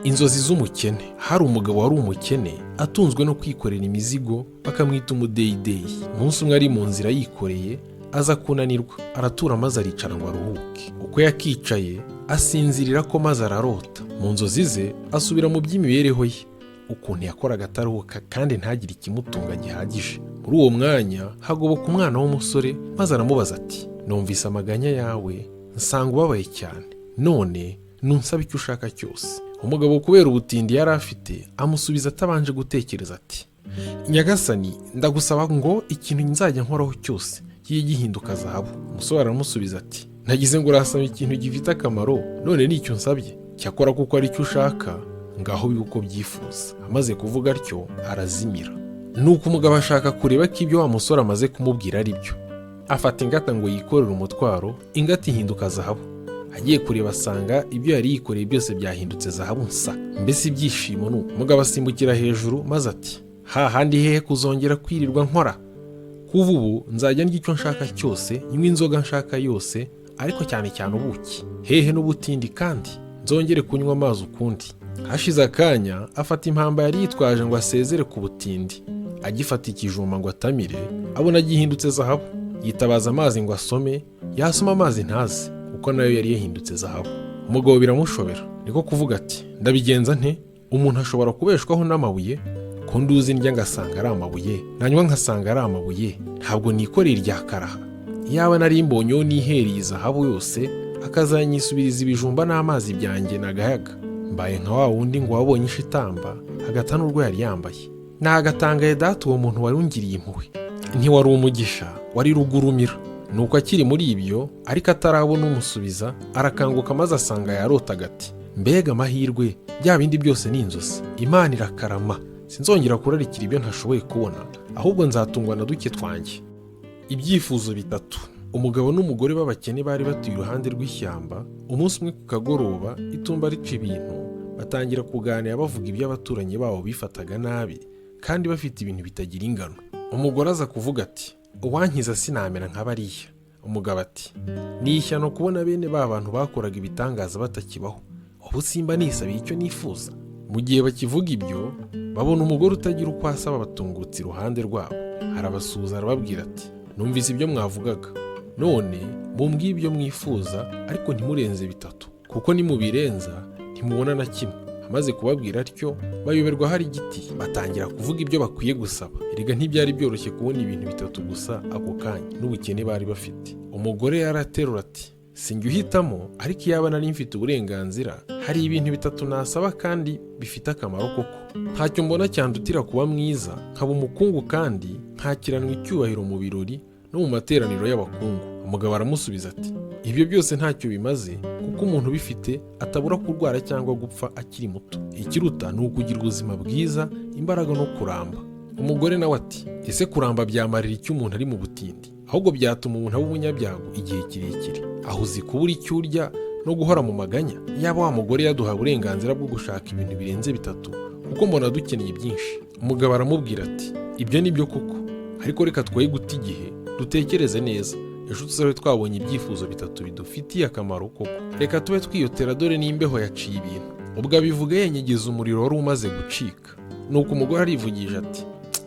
Inzozi z'umukene. Hari umugabo wari umukene atunzwe no kwikorera imizigo bakamwita umudeyideyi. Umunsi umwe ari mu nzira yikoreye aza kunanirwa, aratura maze aricara ngo aruhuke. Uko yakicaye asinzirira ko maze ararota. Mu nzozi ze asubira mu by'imibereho ye, ukuntu yakoraga ataruhuka kandi ntagire ikimutunga gihagije. Muri uwo mwanya hagoboka umwana w'umusore maze aramubaza ati, numvise amaganya yawe nsanga ubabaye cyane, none nunsaba icyo ushaka cyose. Umugabo kubera ubutindi yari afite amusubiza atabanje gutekereza ati, nyagasani ndagusaba ngo ikintu nzajya nkoraho cyose kiye gihinduka zahabu. Umusore aramusubiza ati, nagize ngo urasaba ikintu gifite akamaro, none nicyo nsabye, cyakora kuko ari cyo ushaka ngaho biba uko byifuza. Amaze kuvuga atyo arazimira. Nuko umugabo ashaka kureba ko ibyo wa musore amaze kumubwira ari byo. Afata ingata ngo yikorere umutwaro, ingata ihinduka zahabu. Agiye kureba asanga ibyo yari yikoreye byose byahindutse zahabu nsa. Mbese ibyishimo nuko. Umugabo asimbukira hejuru maze ati, hahandi hehe kuzongera kwirirwa nkora? Kuva ubu nzajya ndya icyo nshaka cyose, nywa inzoga nshaka yose, ariko cyane cyane ubuki. Hehe n'ubutindi kandi nzongere kunywa amazi ukundi. Hashize akanya afata impamba yari yitwaje ngo asezere ku butindi. Agifata ikijumba ngo atamire, abona gihindutse zahabu. Yitabaza amazi ngo asome, yasoma amazi ntaze, kuko nayo yari yahindutse zahabu. Umugabo biramushobera, niko kuvuga ati, ndabigenza nte? Umuntu ashobora kubeshwaho n'amabuye? Ko nduzi ndya ngasanga ari amabuye, nanywa nkasanga ari amabuye, ntabwo nikorera irya karaha. Iyaba nari mbonyeho nihereye zahabu yose, akazanyisubiriza ibijumba n'amazi byanjye nagayaga, mbaye nka wa wundi ngo wabonye ishitamba hagata n'urwo yari yambaye. Nagatangaye data uwo muntu wari ungiriye impuhwe, ntiwari umugisha, wari rugurumira. Nuko akiri muri ibyo ariko atarabona umusubiza, arakanguka maze asanga yarotaga ati, mbega amahirwe, bya bindi byose ni inzozi. Imana irakarama, sinzongera kurarikira ibyo ntashoboye kubona, ahubwo nzatungwa na duke twanjye. Ibyifuzo bitatu. Umugabo n'umugore b'abakene bari batuye iruhande rw'ishyamba. Umunsi umwe ku kagoroba itumba rica ibintu, batangira kuganira bavuga ibyo abaturanyi babo bifataga nabi kandi bafite ibintu bitagira ingano. Umugore aza kuvuga ati, uwankiza sinamera nka bariya. Umugabo ati, ni ishyano kubona bene ba bantu bakoraga ibitangaza batakibaho, ubu simba nisabiye icyo nifuza. Mu gihe bakivuga ibyo babona umugore utagira uko asaba batungutse iruhande rwabo. Arabasuhuza arababwira ati, numvise ibyo mwavugaga, none mumbwiye ibyo mwifuza, ariko ntimurenze bitatu, kuko nimubirenza ntimubona na kimwe. Amaze kubabwira atyo bayoberwa hari igiti, batangira kuvuga ibyo bakwiye gusaba. Erega ntibyari byoroshye kubona ibintu bitatu gusa ako kanya n'ubukene bari bafite. Umugore yaraterura ati, sinjye uhitamo, ariko iyaba nari mfite uburenganzira, hari ibintu bitatu nasaba kandi bifite akamaro koko. Ntacyo mbona cyandutira kuba mwiza, nkaba umukungu kandi nkakiranwa icyubahiro mu birori no mu materaniro y'abakungu. Umugabo aramusubiza ati, ibyo byose ntacyo bimaze, kuko umuntu bifite atabura kurwara cyangwa gupfa akiri muto. Ikiruta ni ukugira ubuzima bwiza, imbaraga no kuramba. Umugore nawe ati, ese kuramba byamarira icyo umuntu ari mu butindi? Ahubwo byatuma umuntu aba umunyabyago igihe kirekire. Aho uzi kubura icyo urya no guhora mu maganya. Yaba wa mugore yaduha uburenganzira bwo gushaka ibintu birenze bitatu, kuko mbona dukeneye byinshi. Umugabo aramubwira ati, ibyo ni byo koko, ariko reka twoye guta igihe, dutekereze neza. Ejo tuzabe twabonye ibyifuzo bitatu bidufitiye akamaro koko. Reka tube twiyotera, dore n'imbeho yaciye ibintu. Ubwo abivuga yenyegeza umuriro wari umaze gucika. Nuko umugore arivugije ati,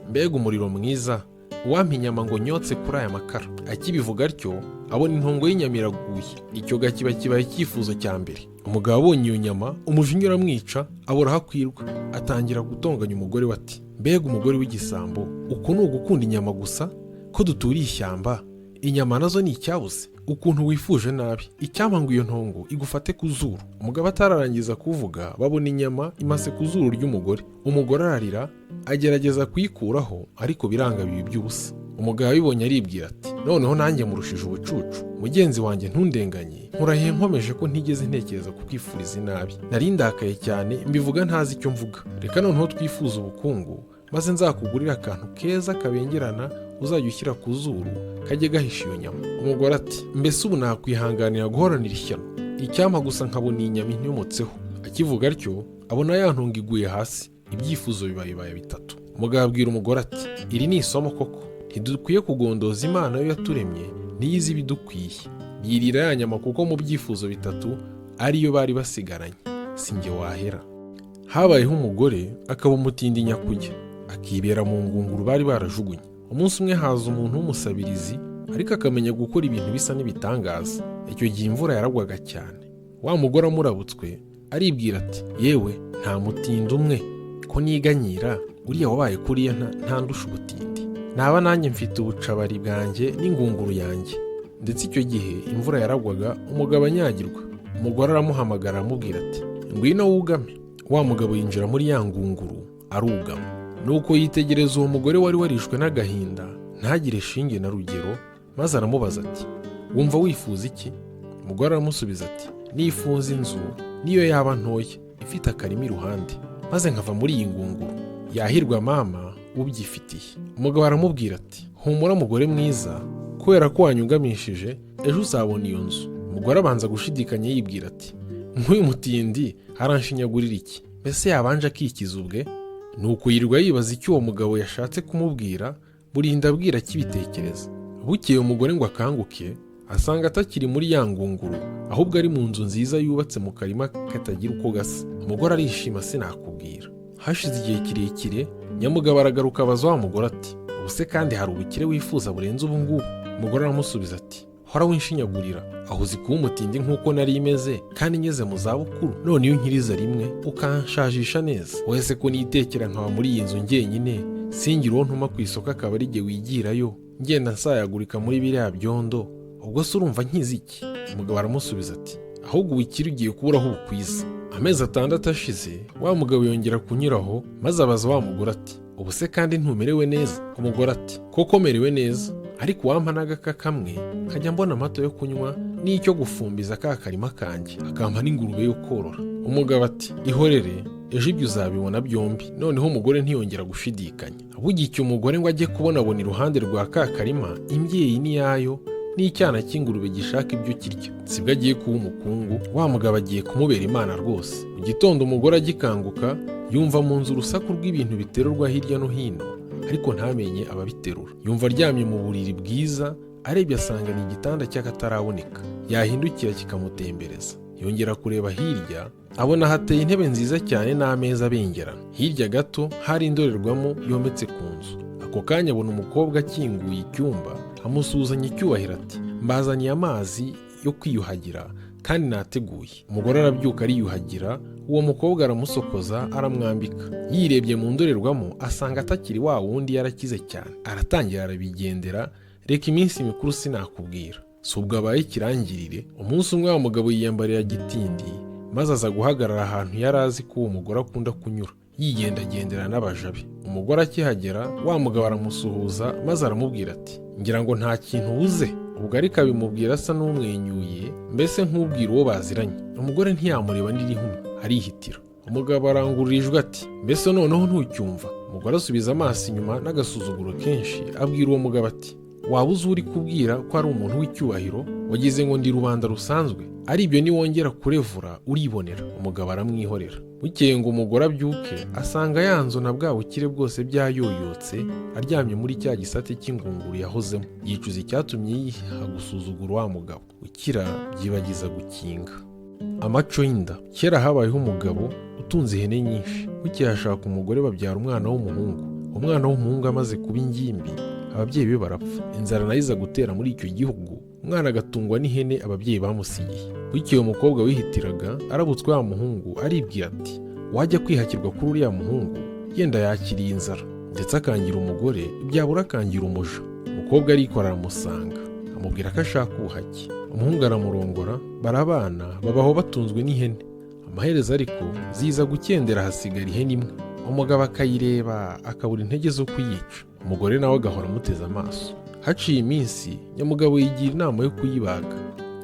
mbega umuriro mwiza, uwampa inyama ngo nyotse kuri aya makara. Akibivuga atyo abona intongo y'inyama iraguye. Icyo kiba kibaye icyifuzo cya mbere. Umugabo abonye iyo nyama umujinya uramwica, abura aho akwirwa. Atangira gutonganya umugore we ati, mbega umugore w'igisambo, uko ni ugukunda inyama gusa? Ko duturiye ishyamba, inyama nazo ni icyabuze. Ukuntu wifuje nabi, icyampa ngo iyo ntongo igufate ku zuru. Umugabo atararangiza kuvuga babona inyama imase ku zuru ry'umugore. Umugore ararira agerageza kuyikuraho, ariko biranga bibi by'ubusa. Umugabo abibonye aribwira ati, noneho nanjye murushije ubucucu, mugenzi wanjye ntundenganye, nkurahiye nkomeje ko ntigeze ntekereza kukwifuriza inabi. Nari ndakaye cyane mbivuga ntazi icyo mvuga. Reka noneho twifuza ubukungu, maze nzakugurira akantu keza kabengerana uzajya ushyira ku zuru kajye gahisha iyo nyama. Umugore ati, mbese ubu nakwihanganira guhoranira ishyano? Icyampa gusa nkabona iyi nyama intomotseho. Akivuga atyo abona ya ntongo iguye hasi. Ibyifuzo bibaye bitatu. Umugabo abwira umugore ati, iri ni isomo koko, ntidukwiye kugondoza Imana yo yaturemye, niyizi ibidukwiye. Yirira ya nyama kuko mu byifuzo bitatu ariyo bari basigaranye. Sinjye wahera. habayeho umugore akaba umutindi nyakujya, akibera mu ngunguru bari barajugunye. Umunsi umwe haza umuntu w'umusabirizi, ariko akamenya gukora ibintu bisa n'ibitangaza. Icyo gihe imvura yaragwaga cyane. Wa mugore amurabutswe aribwira ati, yewe nta mutindi umwe ko niganyira, uriya wabaye kuriya ntandusha ubutindi, naba nanjye mfite ubucabari bwanjye n'ingunguru yanjye. Ndetse icyo gihe imvura yaragwaga, umugabo anyagirwa. Umugore aramuhamagara aramubwira ati, ngwino wugame. Wa mugabo yinjira muri ya ngunguru arugama. Nuko yitegereza uwo mugore wari warishwe n'agahinda, ntagire shinge na rugero, maze aramubaza ati, wumva wifuza iki? Umugore aramusubiza ati, nifuza inzu niyo yaba ntoya ifite akarima iruhande, maze nkava muri iyi ngunguru. Yahirwa mama ubyifitiye. Umugabo aramubwira ati, humura mugore mwiza, kubera ko wanyugamishije ejo uzabona iyo nzu. Umugore abanza gushidikanya yibwira ati, nk'uyu mutindi haranshinyagurira iki? Mbese yabanje akikiza ubwe? Nuko yirirwa yibaza icyo uwo mugabo yashatse kumubwira, burinda abwira akibitekereza. Bukeye umugore ngo akanguke, asanga atakiri muri ya ngunguru, ahubwo ari mu nzu nziza yubatse mu karima katagira uko gasa. Umugore arishima sinakubwira. Hashize igihe kirekire, nyamugabo aragaruka abaza wa mugore ati, ubuse kandi hari ubukire wifuza burenze ubu ngubu? Umugore aramusubiza ati, hora winshinyagurira, aho uzi kuba umutindi nk'uko nari imeze kandi ngeze mu zabukuru, none iyo nkiriza rimwe ukanshajisha neza. Wese ko nitekera nkaba muri iyi nzu njyenyine, singira uwo ntuma ku isoko akaba ari jye wigirayo, ngenda nsayagurika muri biriya byondo, ubwo se urumva nkizi iki? Umugabo aramusubiza ati, ahubwo ubukire ugiye kuburaho bukwiza. Amezi 6 ashize, wa mugabo yongera kunyuraho, maze abaza wa mugore ati, ubuse kandi ntumerewe neza? Umugore ati, koko merewe neza, ariko wampa n'agaka kamwe nkajya mbona amata yo kunywa n'icyo gufumbiza ka karima kanjye, akampa n'ingurube yo korora. Umugabo ati, ihorere, ejo ibyo uzabibona byombi. Noneho umugore ntiyongera gushidikanya. Bugiye umugore ngo ajye kubona iruhande rwa ka karima imbyeyi niyayo n'icyana cy'ingurube gishaka ibyo kirya. Sibwo agiye kuba umukungu, wa mugabo agiye kumubera imana rwose. Mu gitondo umugore agikanguka, yumva mu nzu urusaku rw'ibintu biterurwa hirya no hino, ariko ntamenye ababiterura. Yumva aryamye mu buriri bwiza, arebye asanga ni igitanda cy'akataraboneka. Yahindukira kikamutembereza. Yongera kureba hirya, abona hateye intebe nziza cyane n'ameza abengerana. Hirya gato hari indorerwamo yometse ku nzu. Ako kanya abona umukobwa akinguye icyumba, amusuzanya icyubahiro ati, mbazaniye amazi yo kwiyuhagira kandi nateguye. Umugore arabyuka ariyuhagira, uwo mukobwa aramusokoza aramwambika. Yirebye mu ndorerwamo asanga atakiri wa wundi yarakize cyane. Aratangira arabigendera, reka iminsi mikuru sinakubwira. Si ubwo abaye ikirangirire. Umunsi umwe wa mugabo yiyambarira gitindi, maze aza guhagarara ahantu yari azi ko uwo mugore akunda kunyura, yigendagendera n'abaja be. Umugore akihagera, wa mugabo aramusuhuza, maze aramubwira ati, ngira ngo nta kintu uze. Ubwo ariko abimubwira asa n'umwenyuye, mbese nk'ubwira uwo baziranye. Umugore ntiyamureba n'irihumye, arihitira. Umugabo arangurura ijwi ati, mbese noneho ntucyumva? Umugore asubiza amaso inyuma n'agasuzuguro kenshi, abwira uwo mugabo ati, waba uzi uri kubwira ko ari umuntu w'icyubahiro? Wagize ngo ndi rubanda rusanzwe, ari ibyo niwongera kurevura uribonera. Umugabo aramwihorera. Bukeye ngo umugore abyuke, asanga ya nzu na bwa bukire bwose byayoyotse, aryamye muri cya gisate cy'ingunguru yahozemo. Yicuza icyatumye yiha gusuzugura wa mugabo. Ukira byibagiza gukinga. Amaco y'inda. Kera habayeho umugabo utunze ihene nyinshi. Bukeye ashaka umugore, babyara umwana w'umuhungu. Umwana w'umuhungu amaze kuba ingimbi, ababyeyi be barapfa. Inzara nayo iza gutera muri icyo gihugu, umwana agatungwa n'ihene ababyeyi bamusigiye. Bukeye umukobwa wihitiraga arabutswe wa muhungu, aribwira ati, wajya kwihakirwa kuri uriya muhungu, yenda yakiriye inzara, ndetse akangira umugore, ibyabura akangira umuja. Umukobwa arikora aramusanga, amubwira ko ashaka ubuhake. Umuhungu aramurongora, barabana, babaho batunzwe n'ihene. Amaherezo ariko ziza gukendera, hasigara ihene imwe. Umugabo akayireba akabura intege zo kuyica. Umugore nawe agahora amuteze amaso. Haciye iminsi, nyamugabo yigira inama yo kuyibaga,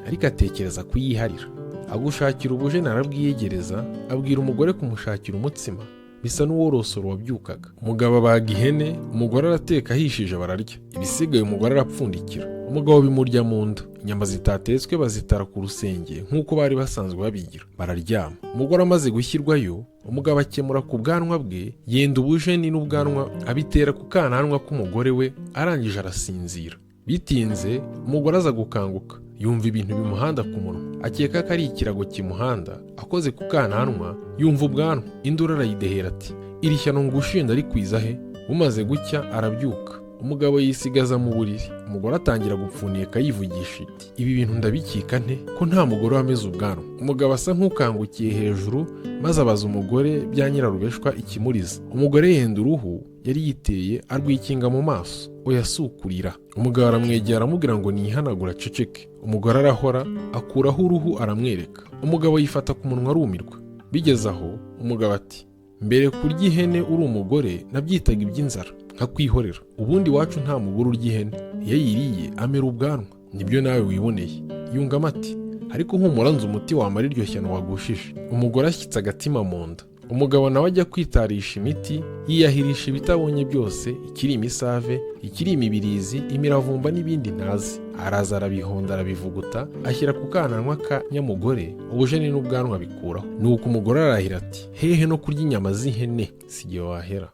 ariko atekereza kuyiharira. Agushakira ubujene arabwiyegereza, abwira umugore kumushakira umutsima, bisa n'uworosoro wabyukaga. Umugabo abaga ihene, umugore arateka ahishije bararya. Ibisigaye umugore arapfundikira. Umugabo bimurya mu nda. Inyama zitatetswe bazitara ku rusenge nk'uko bari basanzwe babigira. Bararyama. Umugore amaze gushyirwayo, umugabo akemura ku bwanwa bwe, yenda ubujeni n'ubwanwa abitera ku kananwa k'umugore we, arangije arasinzira. Bitinze umugore aza gukanguka, yumva ibintu bimuhanda ku munwa, akeka ko ari ikirago kimuhanda. Akoze ku kananwa yumva ubwanwa, induru arayidehera ati iri shyano ngushinda rikwiza he? Bumaze gucya arabyuka, umugabo yisigaza mu buriri. Umugore atangira gupfuneka yivugisha iti ibi bintu ndabikika nte ko nta mugore wameze ubwanwa? Umugabo asa nk'ukangukiye hejuru maze abaza umugore bya nyirarubeshwa ikimuriza. Umugore yenda uruhu yari yiteye arwikinga mu maso, oya sukurira. Umugabo aramwegera aramubwira ngo nihanagura aceceke. Umugore arahora akuraho uruhu aramwereka. Umugabo yifata ku munwa arumirwa. Bigeze aho umugabo ati mbere kurya ihene uri umugore nabyitaga iby'inzara nkakwihorera, ubundi iwacu nta mugore urya ihene, iyo yiriye amera ubwanwa, nibyo nawe wiboneye. Yungamo ati ariko humura nzi umuti wamara iryo shyano wagushije. Umugore ashyitse agatima mu nda. Umugabo nawe ajya kwitarisha imiti, yiyahirisha ibitabonye byose, ikiri imisave, ikiri imibirizi, imiravumba n'ibindi ntazi. Araza arabihonda arabivuguta, ashyira ku kananwa ka nyamugore, ubujeni n'ubwanwa bikuraho. Nuko umugore arahira ati hehe no kurya inyama z'ihene, si jye wahera.